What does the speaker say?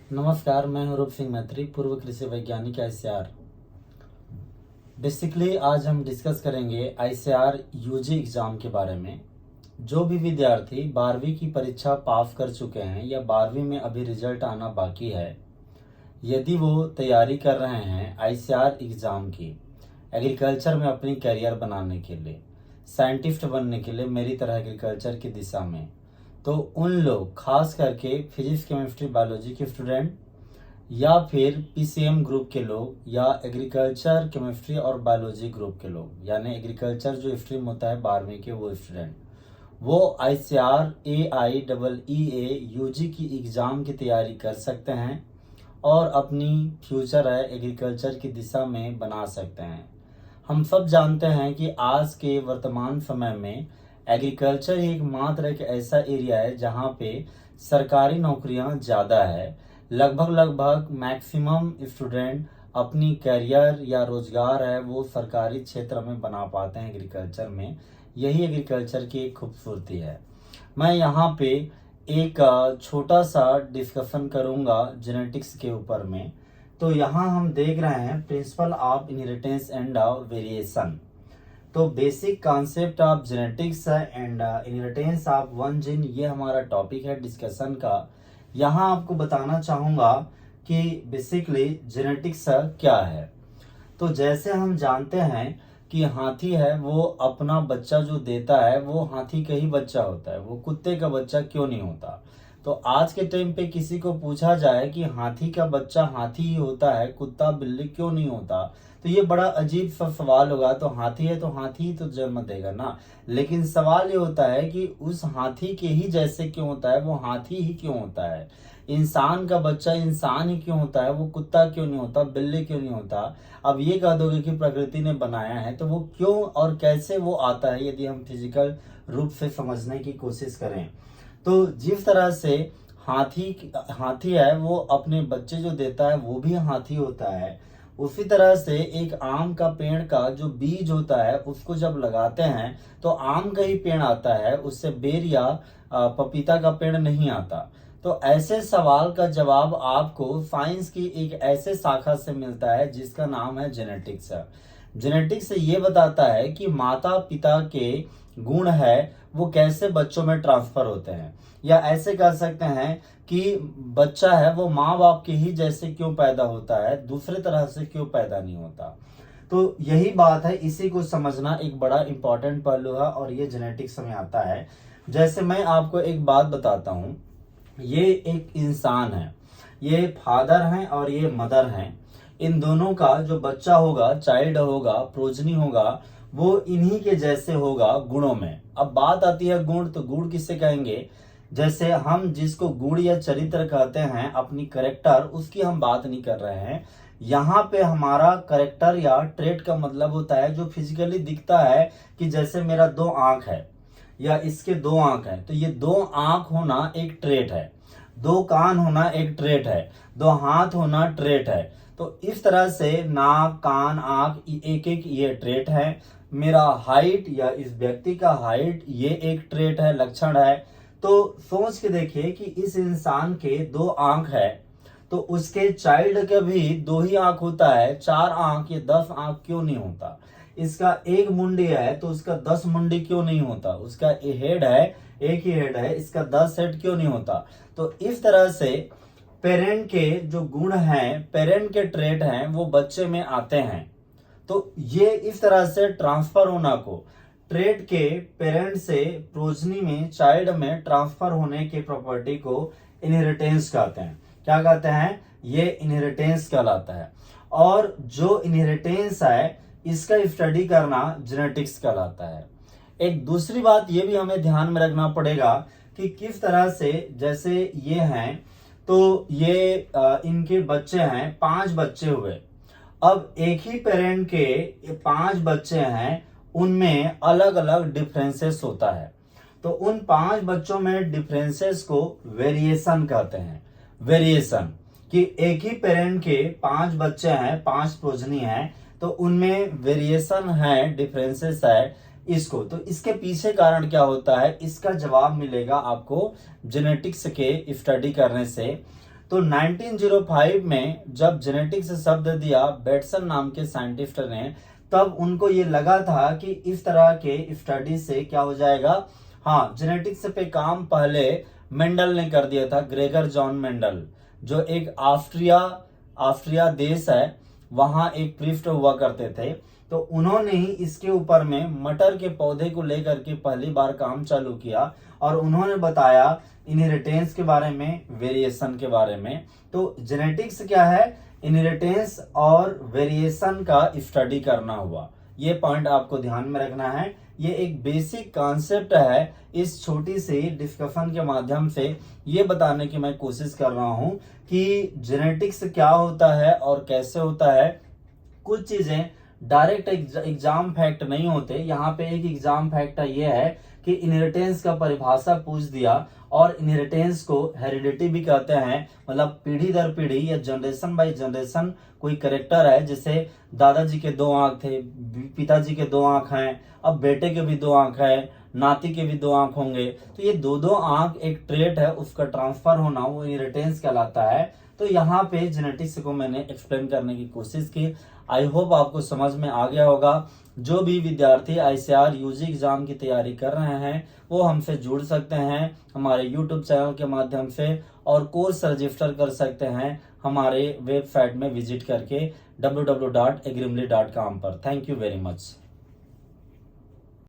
नमस्कार, मैं हूं रूप सिंह मैत्री, पूर्व कृषि वैज्ञानिक आईसीआर। बेसिकली आज हम डिस्कस करेंगे आईसीआर यूजी एग्ज़ाम के बारे में। जो भी विद्यार्थी 12वीं की परीक्षा पास कर चुके हैं या 12वीं में अभी रिजल्ट आना बाकी है, यदि वो तैयारी कर रहे हैं आईसीआर एग्ज़ाम की, एग्रीकल्चर में अपनी करियर बनाने के लिए, साइंटिस्ट बनने के लिए मेरी तरह एग्रीकल्चर की दिशा में, तो उन लोग खास करके फिजिक्स केमिस्ट्री बायोलॉजी के स्टूडेंट या फिर पीसीएम ग्रुप के लोग या एग्रीकल्चर केमिस्ट्री और बायोलॉजी ग्रुप के लोग, यानी एग्रीकल्चर जो स्ट्रीम होता है 12वीं के, वो स्टूडेंट वो आईसीआर AIEE यूजी की एग्ज़ाम की तैयारी कर सकते हैं और अपनी फ्यूचर है एग्रीकल्चर की दिशा में बना सकते हैं। हम सब जानते हैं कि आज के वर्तमान समय में एग्रीकल्चर एक ऐसा एरिया है जहाँ पे सरकारी नौकरियाँ ज़्यादा है। लगभग मैक्सिमम स्टूडेंट अपनी करियर या रोजगार है वो सरकारी क्षेत्र में बना पाते हैं एग्रीकल्चर में। यही एग्रीकल्चर की एक खूबसूरती है। मैं यहाँ पे एक छोटा सा डिस्कशन करूँगा जेनेटिक्स के ऊपर में। तो यहाँ हम देख रहे हैं principle of inheritance and variation. तो basic concept of genetics and inheritance of one gene, ये हमारा टॉपिक है डिस्कशन का। यहाँ आपको बताना चाहूँगा कि बेसिकली जेनेटिक्स क्या है। तो जैसे हम जानते हैं कि हाथी है वो अपना बच्चा जो देता है वो हाथी का ही बच्चा होता है, वो कुत्ते का बच्चा क्यों नहीं होता। तो आज के टाइम पे किसी को पूछा जाए कि हाथी का बच्चा हाथी ही होता है, कुत्ता बिल्ली क्यों नहीं होता, तो ये बड़ा अजीब सा सवाल होगा। तो हाथी है तो हाथी ही तो जन्म देगा ना। लेकिन सवाल ये होता है कि उस हाथी के ही जैसे क्यों होता है, वो हाथी ही क्यों होता है। इंसान का बच्चा इंसान ही क्यों होता है, वो कुत्ता क्यों नहीं होता, बिल्ली क्यों नहीं होता। अब ये कह दोगे कि प्रकृति ने बनाया है, तो वो क्यों और कैसे वो आता है यदि हम फिजिकल रूप से समझने की कोशिश करें। तो जिस तरह से हाथी है वो अपने बच्चे जो देता है वो भी हाथी होता है, उसी तरह से एक आम का पेड़ का जो बीज होता है उसको जब लगाते हैं तो आम का ही पेड़ आता है, उससे बेर या पपीता का पेड़ नहीं आता। तो ऐसे सवाल का जवाब आपको साइंस की एक ऐसे शाखा से मिलता है जिसका नाम है जेनेटिक्स। जेनेटिक्स ये बताता है कि माता पिता के गुण है वो कैसे बच्चों में ट्रांसफर होते हैं, या ऐसे कह सकते हैं कि बच्चा है वो माँ बाप के ही जैसे क्यों पैदा होता है, दूसरे तरह से क्यों पैदा नहीं होता। तो यही बात है, इसी को समझना एक बड़ा इंपॉर्टेंट पहलू है और ये जेनेटिक्स में आता है। जैसे मैं आपको एक बात बताता हूँ, ये एक इंसान है, ये फादर हैं और ये मदर हैं। इन दोनों का जो बच्चा होगा, चाइल्ड होगा, प्रोजनी होगा, वो इन्हीं के जैसे होगा गुणों में। अब बात आती है गुण, तो गुण किससे कहेंगे, जैसे हम जिसको गुण या चरित्र कहते हैं, अपनी करेक्टर, उसकी हम बात नहीं कर रहे हैं। यहाँ पे हमारा करेक्टर या ट्रेट का मतलब होता है जो फिजिकली दिखता है, कि जैसे मेरा 2 आंख है या इसके 2 आंख है, तो ये 2 आंख होना एक ट्रेट है, 2 कान होना एक ट्रेट है, 2 हाथ होना ट्रेट है। तो इस तरह से नाक, कान, आंख, एक एक ये ट्रेट है। मेरा हाइट या इस व्यक्ति का हाइट ये एक ट्रेट है, लक्षण है। तो सोच के देखिए कि इस इंसान के 2 आंख है, तो उसके चाइल्ड का भी 2 ही आंख होता है, 4 आंख या 10 आंख क्यों नहीं होता। इसका एक मुंडी है तो उसका 10 मुंडी क्यों नहीं होता। उसका हेड है, एक ही हेड है, इसका 10 हेड क्यों नहीं होता। तो इस तरह से पेरेंट के जो गुण हैं, पेरेंट के ट्रेट हैं, वो बच्चे में आते हैं। तो ये इस तरह से ट्रांसफर होना को, ट्रेट के पेरेंट से प्रोजनी में, चाइल्ड में ट्रांसफर होने के प्रॉपर्टी को इनहेरिटेंस कहते हैं। क्या कहते हैं, ये इनहेरिटेंस कहलाता है। और जो इनहेरिटेंस है इसका स्टडी करना जेनेटिक्स कहलाता है। एक दूसरी बात ये भी हमें ध्यान में रखना पड़ेगा कि किस तरह से, जैसे ये हैं तो ये इनके बच्चे हैं, 5 बच्चे हुए। अब एक ही पेरेंट के 5 बच्चे हैं, उनमें अलग अलग डिफरेंसेस होता है। तो उन 5 बच्चों में डिफरेंसेस को वेरिएशन कहते हैं। वेरिएशन कि एक ही पेरेंट के 5 बच्चे हैं, 5 प्रोजनी हैं, तो उनमें वेरिएशन है, डिफरेंसेस है इसको। तो इसके पीछे कारण क्या होता है, इसका जवाब मिलेगा आपको जेनेटिक्स के स्टडी करने से। तो 1905 में जब जेनेटिक्स शब्द दिया बेटसन नाम के साइंटिस्ट ने, तब उनको ये लगा था कि इस तरह के स्टडी से क्या हो जाएगा। हाँ, जेनेटिक्स पे काम पहले मेंडल ने कर दिया था, ग्रेगर जॉन मेंडल, जो एक ऑस्ट्रिया देश है, वहां एक प्रीस्ट हुआ करते थे। तो उन्होंने ही इसके ऊपर में मटर के पौधे को लेकर के पहली बार काम चालू किया और उन्होंने बताया इनहेरिटेंस के बारे में, वेरिएशन के बारे में। तो जेनेटिक्स क्या है, इनहेरिटेंस और वेरिएशन का स्टडी करना हुआ। ये पॉइंट आपको ध्यान में रखना है। ये एक बेसिक कॉन्सेप्ट है। इस छोटी सी डिस्कशन के माध्यम से ये बताने की मैं कोशिश कर रहा हूं कि जेनेटिक्स क्या होता है और कैसे होता है। कुछ चीजें डायरेक्ट एग्जाम फैक्ट नहीं होते। यहाँ पे एक एग्जाम फैक्ट ये है कि इनहेरिटेंस का परिभाषा पूछ दिया, और इनहेरिटेंस को हेरिडिटी भी कहते हैं, मतलब पीढ़ी दर पीढ़ी या जनरेशन बाय जनरेशन कोई करेक्टर है। जैसे दादाजी के 2 आंख थे, पिताजी के 2 आंख हैं, अब बेटे के भी 2 आंख है, नाती के भी 2 आंख होंगे। तो ये 2 आंख एक ट्रेट है, उसका ट्रांसफर होना वो इनहेरिटेंस कहलाता है। तो यहाँ पे जेनेटिक्स को मैंने एक्सप्लेन करने की कोशिश की। आई होप आपको समझ में आ गया होगा। जो भी विद्यार्थी आईसीआर यूजी एग्जाम की तैयारी कर रहे हैं वो हमसे जुड़ सकते हैं हमारे यूट्यूब चैनल के माध्यम से, और कोर्स रजिस्टर कर सकते हैं हमारे वेबसाइट में विजिट करके www.agrimly.com पर। Thank you very much.